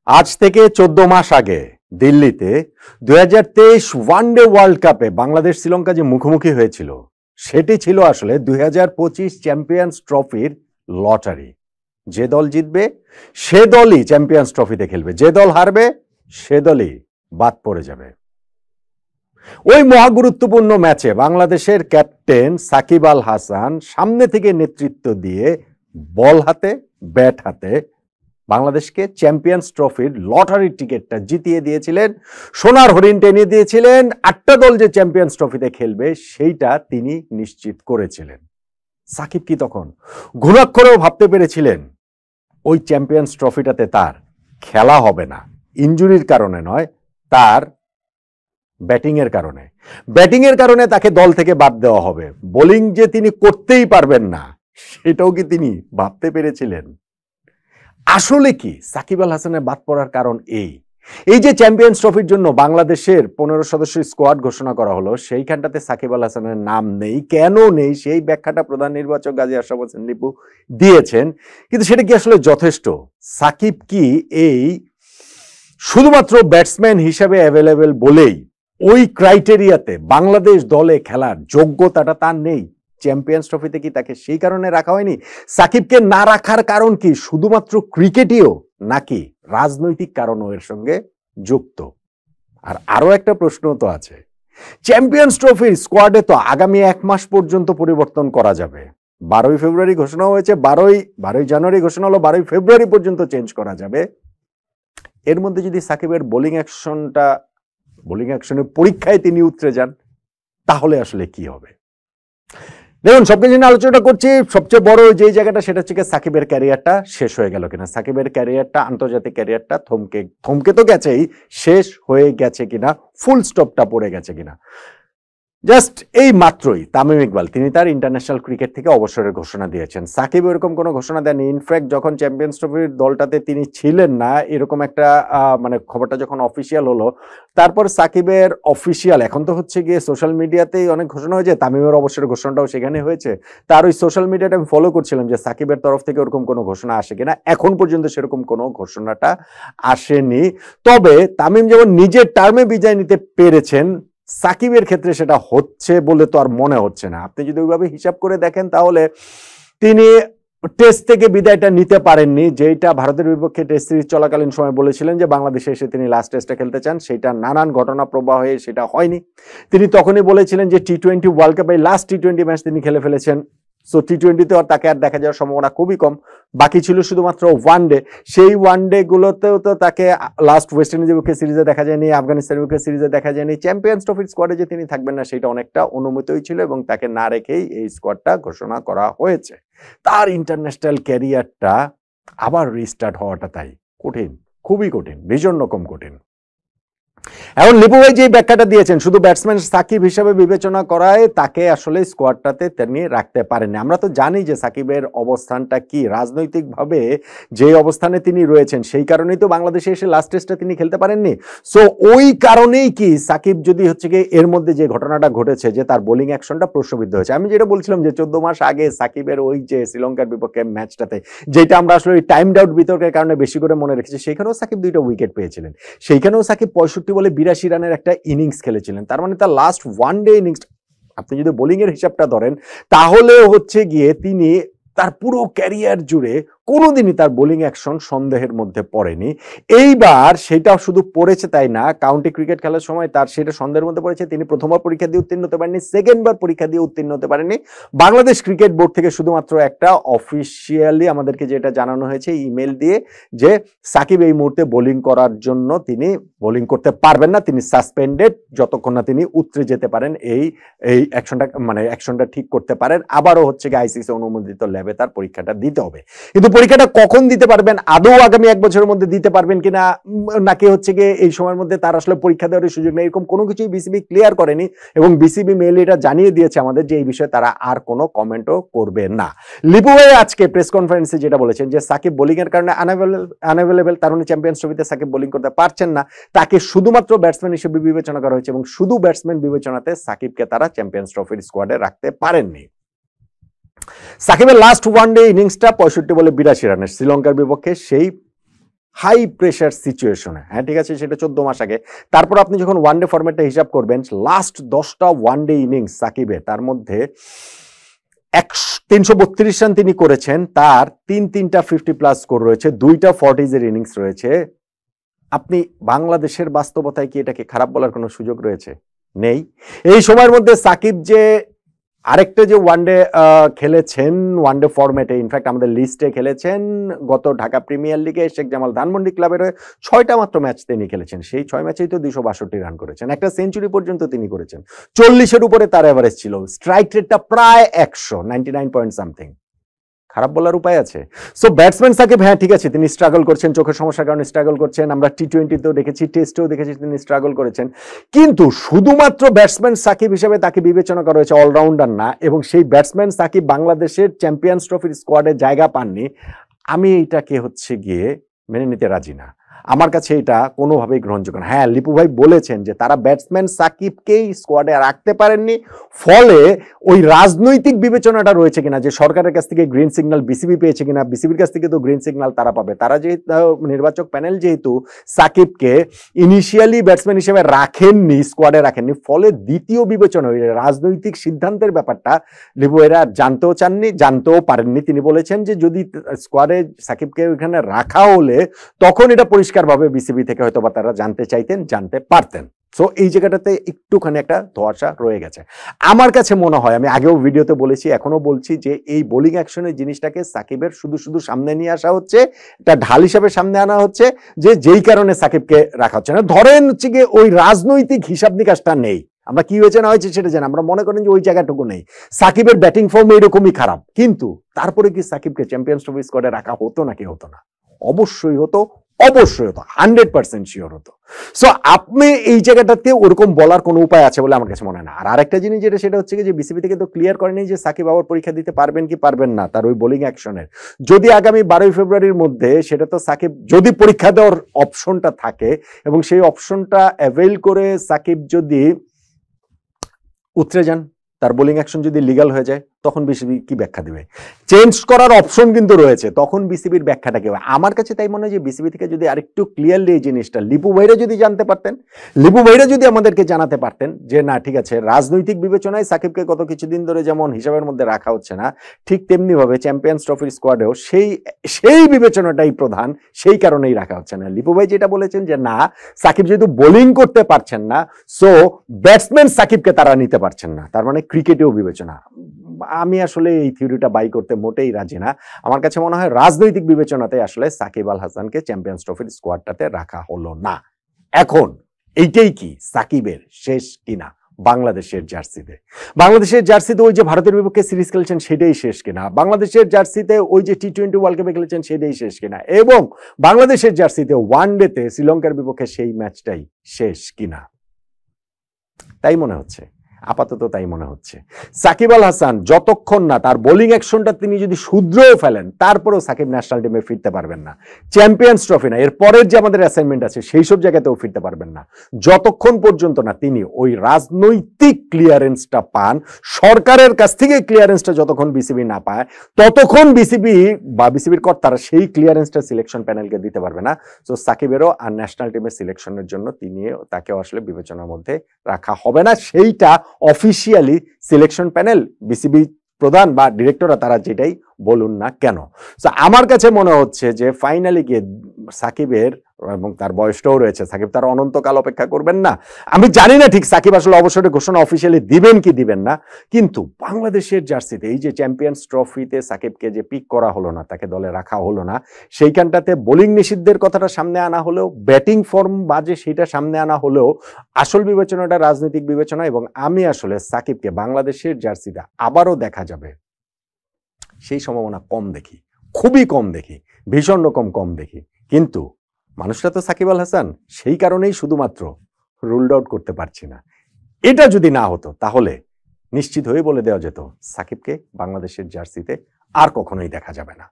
আজ থেকে 14 মাস আগে দিল্লিতে 2023 ওয়ানডে ওয়ার্ল্ড কাপে বাংলাদেশ শ্রীলঙ্কা যে মুখোমুখি হয়েছিল সেটি ছিল আসলে 2025 চ্যাম্পিয়ন্স ট্রফির লটারি। যে দল জিতবে সে দলই চ্যাম্পিয়ন্স ট্রফিতে খেলবে, যে দল হারবে সে দলই বাদ পড়ে যাবে। ওই মহাগুরুত্বপূর্ণ ম্যাচে বাংলাদেশের ক্যাপ্টেন সাকিব আল হাসান সামনে থেকে নেতৃত্ব দিয়ে বল হাতে ব্যাট হাতে বাংলাদেশকে চ্যাম্পিয়ন্স ট্রফির লটারির টিকিটটা জিতিয়ে দিয়েছিলেন, সোনার হরিণ টেনে দিয়েছিলেন। 8টা দল যে চ্যাম্পিয়ন্স ট্রফিতে খেলবে সেইটা তিনি নিশ্চিত করেছিলেন। সাকিব কি তখন ঘুণাক্ষরেও ভাবতে পেরেছিলেন ওই চ্যাম্পিয়ন্স ট্রফিটাতে তার খেলা হবে না? ইনজুরির কারণে নয়, তার ব্যাটিংয়ের কারণে। ব্যাটিংয়ের কারণে তাকে দল থেকে বাদ দেওয়া হবে। বোলিং যে তিনি করতেই পারবেন না সেটাও কি তিনি ভাবতে পেরেছিলেন? আসলে কি সাকিব আল হাসানের বাদ পড়ার কারণ এই যে চ্যাম্পিয়ন্স ট্রফির জন্য বাংলাদেশের 15 সদস্যের স্কোয়াড ঘোষণা করা হলো, সেইখানটাতে সাকিব আল হাসানের নাম নেই। কেন নেই সেই ব্যাখ্যাটা প্রধান নির্বাচক গাজী আশরাফ হোসেন লিপু দিয়েছেন, কিন্তু সেটা কি আসলে যথেষ্ট? সাকিব কি এই শুধুমাত্র ব্যাটসম্যান হিসাবে অ্যাভেলেবেল বলেই ওই ক্রাইটেরিয়াতে বাংলাদেশ দলে খেলার যোগ্যতাটা তার নেই? চ্যাম্পিয়ন্স ট্রফিতে কি তাকে সেই কারণে রাখা হয়নি? সাকিবকে না রাখার কারণ কি শুধুমাত্র ক্রিকেটীয়, নাকি রাজনৈতিক কারণও এর সঙ্গে যুক্ত? আর আরো একটা প্রশ্ন তো আছে, চ্যাম্পিয়ন্স ট্রফির স্কোয়াডে তো আগামী 1 মাস পর্যন্ত পরিবর্তন করা যাবে। 12ই ফেব্রুয়ারি ঘোষণা হয়েছে, 12ই জানুয়ারি ঘোষণা হলো, 12ই ফেব্রুয়ারি পর্যন্ত চেঞ্জ করা যাবে। এর মধ্যে যদি সাকিবের বোলিং অ্যাকশনের পরীক্ষায় তিনি উতরে যান, তাহলে আসলে কি হবে? দেখুন, সবকিছু নিয়ে আলোচনা করছি। সবচেয়ে বড় যে জায়গাটা সেটা হচ্ছে সাকিবের ক্যারিয়ারটা শেষ হয়ে গেল কিনা, সাকিবের ক্যারিয়ারটা, আন্তর্জাতিক ক্যারিয়ারটা থমকে তো গেছেই, শেষ হয়ে গেছে কিনা, ফুল স্টপটা পড়ে গেছে কিনা। জাস্ট এই মাত্রই তামিম ইকবাল তিনি তার ইন্টারন্যাশনাল ক্রিকেট থেকে অবসরের ঘোষণা দিয়েছেন। সাকিব এরকম কোনো ঘোষণা দেননি। ইনফ্যাক্ট যখন চ্যাম্পিয়ন্স ট্রফির দলটাতে তিনি ছিলেন না, এরকম একটা খবরটা যখন অফিসিয়াল হলো, তারপর সাকিবের অফিসিয়াল এখন তো হচ্ছে গিয়ে সোশ্যাল মিডিয়াতেই অনেক ঘোষণা হয়েছে, তামিমের অবসরের ঘোষণাটাও সেখানে হয়েছে। তার ওই সোশ্যাল মিডিয়াটা আমি ফলো করছিলাম যে সাকিবের তরফ থেকে ওরকম কোনো ঘোষণা আসে কিনা। এখন পর্যন্ত সেরকম কোনো ঘোষণাটা আসেনি। তবে তামিম যেমন নিজের টার্মে বিদায় নিতে পেরেছেন, সাকিবের ক্ষেত্রে সেটা হচ্ছে বলে তো আর মনে হচ্ছে না। আপনি যদি ওইভাবে হিসাব করে দেখেন তাহলে তিনি টেস্ট থেকে বিদায়টা নিতে পারেননি, যেটা ভারতের বিপক্ষে টেস্ট সিরিজ চলাকালীন সময় বলেছিলেন যে বাংলাদেশে এসে তিনি লাস্ট টেস্টে খেলতে চান। সেটা নানান ঘটনা প্রবাহ হয়ে সেটা হয়নি। তিনি তখনই বলেছিলেন যে টি-20 ওয়ার্ল্ড কাপে লাস্ট টি-20 ম্যাচ তিনি খেলে ফেলেছেন। সো টি-20তে তাকে আর দেখা যাওয়ার সম্ভাবনা খুবই কম। বাকি ছিল শুধুমাত্র ওয়ানডে। সেই ওয়ানডে গুলোতেও তো তাকে লাস্ট ওয়েস্ট ইন্ডিজের বিপক্ষে সিরিজে দেখা যায়নি, আফগানিস্তানের বিপক্ষে সিরিজে দেখা যায়নি। চ্যাম্পিয়ন্স ট্রফির স্কোয়াডে যে তিনি থাকবেন না সেটা অনেকটা অনুমিতই ছিল এবং তাকে না রেখেই এই স্কোয়াডটা ঘোষণা করা হয়েছে। তার ইন্টারন্যাশনাল ক্যারিয়ারটা আবার রিস্টার্ট হওয়াটা তাই কঠিন, খুবই কঠিন, ভীষণ রকম কঠিন। এখন লিপু ভাই যে ব্যাখ্যাটা দিয়েছেন, শুধু ব্যাটসম্যান সাকিব হিসাবে বিবেচনা করায় তাকে আসলে স্কোয়াডটাতে তিনি রাখতে পারেননি। আমরা তো জানি যে সাকিবের অবস্থানটা কি, রাজনৈতিকভাবে যে অবস্থানে তিনি রয়েছেন সেই কারণেই তো বাংলাদেশে এসে লাস্ট টেস্টটা তিনি খেলতে পারেননি। সো ওই কারণেই কি সাকিব যদি হচ্ছে কি এর মধ্যে যে ঘটনাটা ঘটেছে যে তার বোলিং অ্যাকশনটা প্রশ্নবিদ্ধ হয়েছে। আমি যেটা বলছিলাম যে 14 মাস আগে সাকিবের ওই যে শ্রীলঙ্কার বিপক্ষে ম্যাচটাতে, যেটা আমরা আসলে ওই টাইমড আউট বিতর্কের কারণে বেশি করে মনে রেখেছি, সেখানেও সাকিব 2টা উইকেট পেয়েছিলেন। সেইখানেও সাকিব 65 বলে 82 রানের একটা ইনিংস খেলেছিলেন। তার মানে তার লাস্ট ওয়ানডে ইনিংস আপনি যদি বোলিং এর হিসাবটা ধরেন তাহলে হচ্ছে গিয়ে তিনি তার পুরো ক্যারিয়ার জুড়ে কোনোদিনই তার বোলিং অ্যাকশন সন্দেহের মধ্যে পড়েনি। এইবার সেটা শুধু পড়েছে তাই না, কাউন্টি ক্রিকেট খেলার সময় তার সেটা সন্দেহের মধ্যে পড়েছে। তিনি প্রথমবার পরীক্ষা দিয়ে উত্তীর্ণ হতে পারেননি, সেকেন্ডবার পরীক্ষা দিয়ে উত্তীর্ণ হতে পারেননি। বাংলাদেশ ক্রিকেট বোর্ড থেকে শুধুমাত্র একটা অফিসিয়ালি আমাদেরকে যেটা জানানো হয়েছে ইমেল দিয়ে যে সাকিব এই মুহূর্তে বোলিং করার জন্য তিনি বোলিং করতে পারবেন না, তিনি সাসপেন্ডেড যতক্ষণ না তিনি উতরে যেতে পারেন, এই অ্যাকশনটা ঠিক করতে পারেন। আবারও হচ্ছে গিয়ে আইসিসি অনুমোদিত ল্যাবে তার পরীক্ষাটা দিতে হবে। কিন্তু পরীক্ষাটা কখন দিতে পারবেন, আদৌ আগামী 1 বছরের মধ্যে দিতে পারবেন কিনা, নাকি হচ্ছে গিয়ে এই সময়ের মধ্যে তার আসলে পরীক্ষা দেওয়ার সুযোগ নেই, এরকম কোনো কিছুই বিসিবি ক্লিয়ার করেনি। এবং বিসিবি মেইল এটা জানিয়ে দিয়েছে আমাদের যে এই বিষয়ে তারা আর কোনো কমেন্টও করবে না। লিপু ভাই আজকে প্রেস কনফারেন্সে যেটা বলেছেন যে সাকিব বোলিং এর কারণে আনঅ্যাভেলেবল, তার মানে চ্যাম্পিয়ন্স ট্রফিতে সাকিব বোলিং করতে পারছেন না, তাকে শুধুমাত্র ব্যাটসম্যান হিসেবে বিবেচনা করা হয়েছে এবং শুধু ব্যাটসম্যান বিবেচনাতে সাকিবকে তারা চ্যাম্পিয়ন্স ট্রফির স্কোয়াডে রাখতে পারেননি। সাকিবের লাস্ট ওয়ানডে ইনিংসটা 65 বলে 82 রানের শ্রীলঙ্কার বিপক্ষে, সেই হাই প্রেশার সিচুয়েশনে, হ্যাঁ ঠিক আছে, সেটা 14 মাস আগে। তারপর আপনি যখন ওয়ানডে ফরম্যাটটা হিসাব করবেন, লাস্ট 10টা ওয়ানডে ইনিংস সাকিবের, তার মধ্যে 332 রান তিনি করেছেন, তার তিনটা 50+ স্কোর রয়েছে, 2টা 40s ইনিংস রয়েছে। আপনি বাংলাদেশের বাস্তবতায় কি এটাকে খারাপ বলার কোনো সুযোগ রয়েছে? নেই। এই সময়ের মধ্যে সাকিব যে আরেকটা যে ওয়ানডে খেলেছেন, ওয়ানডে ফরম্যাটে, ইনফ্যাক্ট আমাদের লিস্টে খেলেছেন গত ঢাকা প্রিমিয়ার লিগে শেখ জামাল ধানমন্ডি ক্লাবের হয়ে 6টা মাত্র ম্যাচ তিনি খেলেছেন, সেই 6 ম্যাচেই তো 262 রান করেছেন, একটা সেঞ্চুরি পর্যন্ত তিনি করেছেন, 40-এর উপরে তার এভারেজ ছিল, স্ট্রাইক রেটটা প্রায় 100, 99 পয়েন্ট সামথিং। খারাপ বলার উপায় আছে? সো ব্যাটসম্যান সাকিব, হ্যাঁ ঠিক আছে, তিনি স্ট্রাগল করছেন, চোখের সমস্যার কারণে স্ট্রাগল করছেন, আমরা টি20তেও দেখেছি, টেস্টেও দেখেছি তিনি স্ট্রাগল করেছেন, কিন্তু শুধুমাত্র ব্যাটসম্যান সাকিব হিসেবে তাকে বিবেচনা করা হয়েছে, অলরাউন্ডার না, এবং সেই ব্যাটসম্যান সাকিব বাংলাদেশের চ্যাম্পিয়ন্স ট্রফির স্কোয়াডে জায়গা পাননি। আমি এইটাকে হচ্ছে গিয়ে মেনে নিতে রাজি না, আমার কাছে এটা কোনোভাবেই গ্রহণযোগ্য না। হ্যাঁ, লিপু ভাই বলেছেন যে তারা ব্যাটসম্যান সাকিবকেই স্কোয়াডে রাখতে পারেননি, ফলে ওই রাজনৈতিক বিবেচনাটা রয়েছে কিনা, যে সরকারের কাছ থেকে গ্রিন সিগন্যাল বিসিবি পেয়েছে কিনা, বিসিবির কাছ থেকে তো গ্রিন সিগন্যাল তারা পাবে, তারা যেহেতু নির্বাচক প্যানেল যেহেতু সাকিবকে ইনিশিয়ালি ব্যাটসম্যান হিসেবে রাখেননি, স্কোয়াডে রাখেননি, ফলে দ্বিতীয় বিবেচনা ওই রাজনৈতিক সিদ্ধান্তের ব্যাপারটা লিপু এরা জানতেও চাননি, জানতেও পারেননি। তিনি বলেছেন যে যদি স্কোয়াডে সাকিবকে ওইখানে রাখা হলে তখন এটা পরিষ্কারভাবে বিসিবি থেকে হয়তো বা তারা জানতে চাইতেন, জানতে পারতেন। সো এই জায়গাটাতে একটুখানি একটা ধোঁয়াশা রয়ে গেছে। আমার কাছে মনে হয়, আমি আগেও ভিডিওতে বলেছি, এখনো বলছি, যে এই বোলিং অ্যাকশনের জিনিসটাকে সাকিবের শুধু সামনে নিয়ে আসা হচ্ছে, একটা ঢাল হিসাবে সামনে আনা হচ্ছে, যে যেই কারণে সাকিবকে রাখা হচ্ছে না। ধরেন হচ্ছে গিয়ে ওই রাজনৈতিক হিসাব নিকাশটা নেই, আমরা কি হয়েছে না হয়েছে সেটা জানি, আমরা মনে করেন যে ওই জায়গাটুকু নেই, সাকিবের ব্যাটিং ফর্ম এরকমই খারাপ, কিন্তু তারপরে কি সাকিবকে চ্যাম্পিয়ন্স ট্রফি স্কোয়াডে রাখা হতো নাকি হতো না? অবশ্যই হতো, অবশ্যই হতো, 100% শিওর হতো। সো আপনি এই জায়গাটাতে ওরকম বলার কোনো উপায় আছে বলে আমার কাছে মনে হয় না। আর আরেকটা জিনিস যেটা, সেটা হচ্ছে যে বিসিবি থেকে তো ক্লিয়ার করেনি যে সাকিব আবার পরীক্ষা দিতে পারবেন কি পারবেন না তার ওই বোলিং অ্যাকশনের। যদি আগামী 12 ফেব্রুয়ারির মধ্যে, সেটা তো সাকিব যদি পরীক্ষা দেওয়ার অপশনটা থাকে এবং সেই অপশনটা অ্যাভেল করে সাকিব যদি উতরে যান, তার বোলিং অ্যাকশন যদি লিগ্যাল হয়ে যায়, তখন বিসিবি কি ব্যাখ্যা দিবে? চেঞ্জ করার অপশন কিন্তু রয়েছে, তখন বিসিবির ব্যাখ্যাটা কি হবে? আমার কাছে তাই মনে হয় যে বিসিবি থেকে যদি আরেকটু ক্লিয়ারলি এই জিনিসটা লিপু ভাইরা যদি জানতে পারতেন, লিপু ভাইরা যদি আমাদেরকে জানাতে পারতেন যে না ঠিক আছে, রাজনৈতিক বিবেচনায় সাকিবকে গত কিছুদিন ধরে যেমন হিসাবের মধ্যে রাখা হচ্ছে না, ঠিক তেমনি ভাবে চ্যাম্পিয়ন্স ট্রফির স্কোয়াডেও সেই বিবেচনাটাই প্রধান, সেই কারণেই রাখা হচ্ছে না। লিপু ভাই যেটা বলেছেন যে না, সাকিব যেহেতু বোলিং করতে পারছেন না, সো ব্যাটসম্যান সাকিবকে তারা নিতে পারছেন না, তার মানে ক্রিকেটেও বিবেচনা। আমি আসলে এই থিওরিটা বাই করতে মোটেই রাজি না। আমার কাছে মনে হয় রাজনৈতিক বিবেচনাতে আসলে সাকিব আল হাসানকে চ্যাম্পিয়ন্স ট্রফির স্কোয়াডটাতে রাখা হলো না। এখন এইটাই কি সাকিবের শেষ কিনা বাংলাদেশের জার্সিতে? বাংলাদেশের জার্সিতে ওই যে ভারতের বিপক্ষে সিরিজ খেলেছেন সেটাই শেষ কিনা? বাংলাদেশের জার্সিতে ওই যে টি20 ওয়ার্ল্ড কাপে খেলেছেন সেটাই শেষ কিনা? এবং বাংলাদেশের জার্সিতে ওয়ানডেতে শ্রীলঙ্কার বিপক্ষে সেই ম্যাচটাই শেষ কিনা? তাই মনে হচ্ছে, আপাতত তাই মনে হচ্ছে। সাকিব আল হাসান যতক্ষণ না তার বোলিং অ্যাকশনটা তিনি যদি শুধরেও ফেলেন, তারপরেও সাকিব ন্যাশনাল টিমে ফিরতে পারবেন না। চ্যাম্পিয়ন্স ট্রফি না, এর পরের যে আমাদের অ্যাসাইনমেন্ট আছে সেই সব জায়গাতেও ফিরতে পারবেন না, যতক্ষণ পর্যন্ত না তিনি ওই রাজনৈতিক ক্লিয়ারেন্সটা পান। সরকারের কাছ থেকে ক্লিয়ারেন্সটা যতক্ষণ বিসিবি না পায়, ততক্ষণ বিসিবি বা বিসিবির কর্তারা সেই ক্লিয়ারেন্সটা সিলেকশন প্যানেলকে দিতে পারবে না। তো সাকিবেরও আর ন্যাশনাল টিমের সিলেকশনের জন্য তাকেও আসলে বিবেচনার মধ্যে রাখা হবে না। সেইটা অফিসিয়ালি সিলেকশন প্যানেল, বিসিবি প্রধান বা ডিরেক্টররা তারা যেটাই বলুন না কেন। আমার কাছে মনে হচ্ছে যে ফাইনালি গিয়ে সাকিবের, এবং তার বয়সটাও রয়েছে, সাকিব তার অনন্তকাল অপেক্ষা করবেন না। আমি জানি না ঠিক সাকিব আসলে অবসরের ঘোষণা অফিসিয়ালি দিবেন কি দিবেন না, কিন্তু বাংলাদেশের জার্সিতে এই যে চ্যাম্পিয়ন্স ট্রফিতে সাকিবকে যে পিক করা হলো না, তাকে দলে রাখা হলো না, সেইখানটাতে বোলিং নিষিদ্ধের কথাটা সামনে আনা হলেও, ব্যাটিং ফর্ম বাজে সেটা সামনে আনা হলেও, আসল বিবেচনাটা রাজনৈতিক বিবেচনা। এবং আমি আসলে সাকিবকে বাংলাদেশের জার্সিতে আবারও দেখা যাবে সেই সম্ভাবনা কম দেখি, খুবই কম দেখি, ভীষণ রকম কম দেখি। কিন্তু মানুষটা তো সাকিব আল হাসান, সেই কারণেই শুধুমাত্র রুলড আউট করতে পারছি না। এটা যদি না হতো তাহলে নিশ্চিত হয়ে বলে দেওয়া যেত সাকিবকে বাংলাদেশের জার্সিতে আর কখনোই দেখা যাবে না।